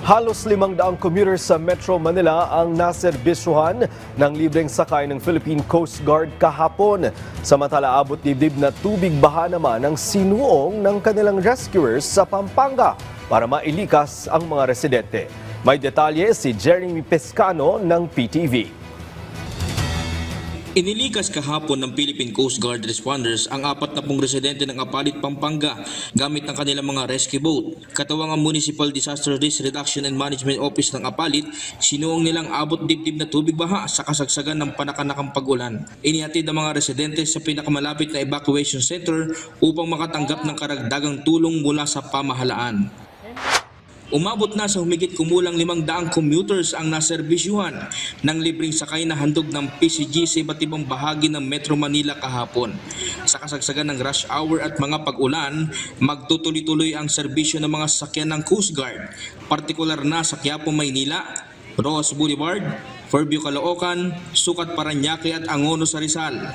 Halos 500 commuters sa Metro Manila ang naserbisyuhan ng libreng sakay ng Philippine Coast Guard kahapon. Samantala abot dibdib na tubig baha naman ang sinuong ng kanilang rescuers sa Pampanga para mailikas ang mga residente. May detalye si Jeremy Pescano ng PTV. Inilikas kahapon ng Philippine Coast Guard responders ang 40 residente ng Apalit, Pampanga gamit ang kanilang mga rescue boat. Katawang ang Municipal Disaster Risk Reduction and Management Office ng Apalit, sinuong nilang abot dibdib na tubig baha sa kasagsagan ng panakanakang pag-ulan. Inihatid ang mga residente sa pinakamalapit na evacuation center upang makatanggap ng karagdagang tulong mula sa pamahalaan. Umabot na sa humigit kumulang 500 commuters ang naserbisyuhan ng libreng sakay na handog ng PCG sa iba't ibang bahagi ng Metro Manila kahapon. Sa kasagsagan ng rush hour at mga pag-ulan, magtutuloy-tuloy ang serbisyo ng mga sasakyan ng Coast Guard, partikular na sa Quiapo, Maynila, Rojas Boulevard, Fairview, Caloocan, Sucat, Parañaque at Angono sa Rizal.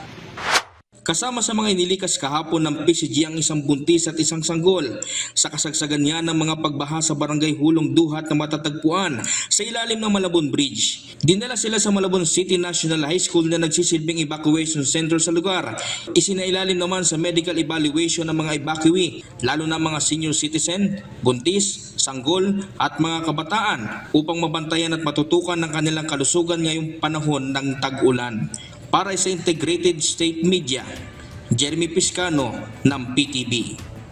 Kasama sa mga inilikas kahapon ng PCG ang isang buntis at isang sanggol sa kasagsagan niya ng mga pagbaha sa barangay Hulong Duhat na matatagpuan sa ilalim ng Malabon Bridge. Dinala sila sa Malabon City National High School na nagsisilbing evacuation center sa lugar. Isinailalim naman sa medical evaluation ng mga evacuee, lalo na mga senior citizen, buntis, sanggol at mga kabataan upang mabantayan at matutukan ng kanilang kalusugan ngayong panahon ng tag-ulan. Para sa Integrated State Media, Jeremy Pescano ng PTV.